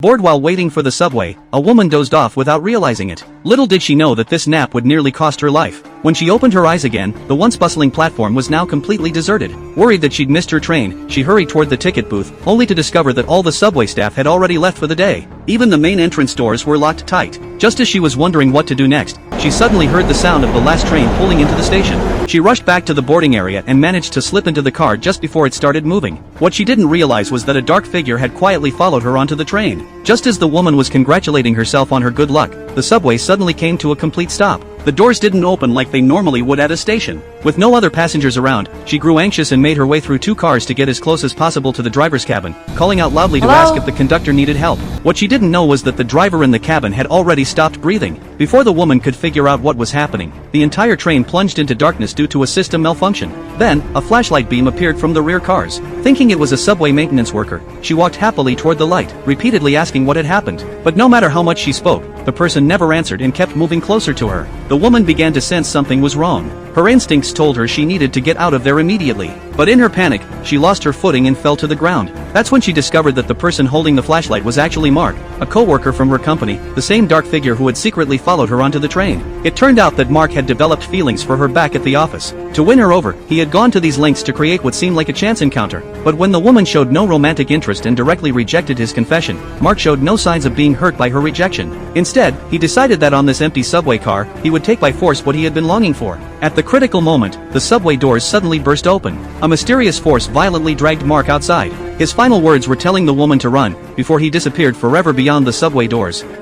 Bored while waiting for the subway, a woman dozed off without realizing it. Little did she know that this nap would nearly cost her life. When she opened her eyes again, the once bustling platform was now completely deserted. Worried that she'd missed her train, she hurried toward the ticket booth, only to discover that all the subway staff had already left for the day. Even the main entrance doors were locked tight. Just as she was wondering what to do next, she suddenly heard the sound of the last train pulling into the station. She rushed back to the boarding area and managed to slip into the car just before it started moving. What she didn't realize was that a dark figure had quietly followed her onto the train. Just as the woman was congratulating herself on her good luck, the subway suddenly came to a complete stop. The doors didn't open like they normally would at a station. With no other passengers around, she grew anxious and made her way through two cars to get as close as possible to the driver's cabin, calling out loudly to ask if the conductor needed help. What she didn't know was that the driver in the cabin had already stopped breathing. Before the woman could figure out what was happening, the entire train plunged into darkness due to a system malfunction. Then, a flashlight beam appeared from the rear cars. Thinking it was a subway maintenance worker, she walked happily toward the light, repeatedly asking what had happened. But no matter how much she spoke, the person never answered and kept moving closer to her. The woman began to sense something was wrong. Her instincts told her she needed to get out of there immediately. But in her panic, she lost her footing and fell to the ground. That's when she discovered that the person holding the flashlight was actually Mark, a co-worker from her company, the same dark figure who had secretly followed her onto the train. It turned out that Mark had developed feelings for her back at the office. To win her over, he had gone to these lengths to create what seemed like a chance encounter. But when the woman showed no romantic interest and directly rejected his confession, Mark showed no signs of being hurt by her rejection. Instead, he decided that on this empty subway car, he would take by force what he had been longing for. At the critical moment, the subway doors suddenly burst open. A mysterious force violently dragged Mark outside. His final words were telling the woman to run, before he disappeared forever beyond the subway doors.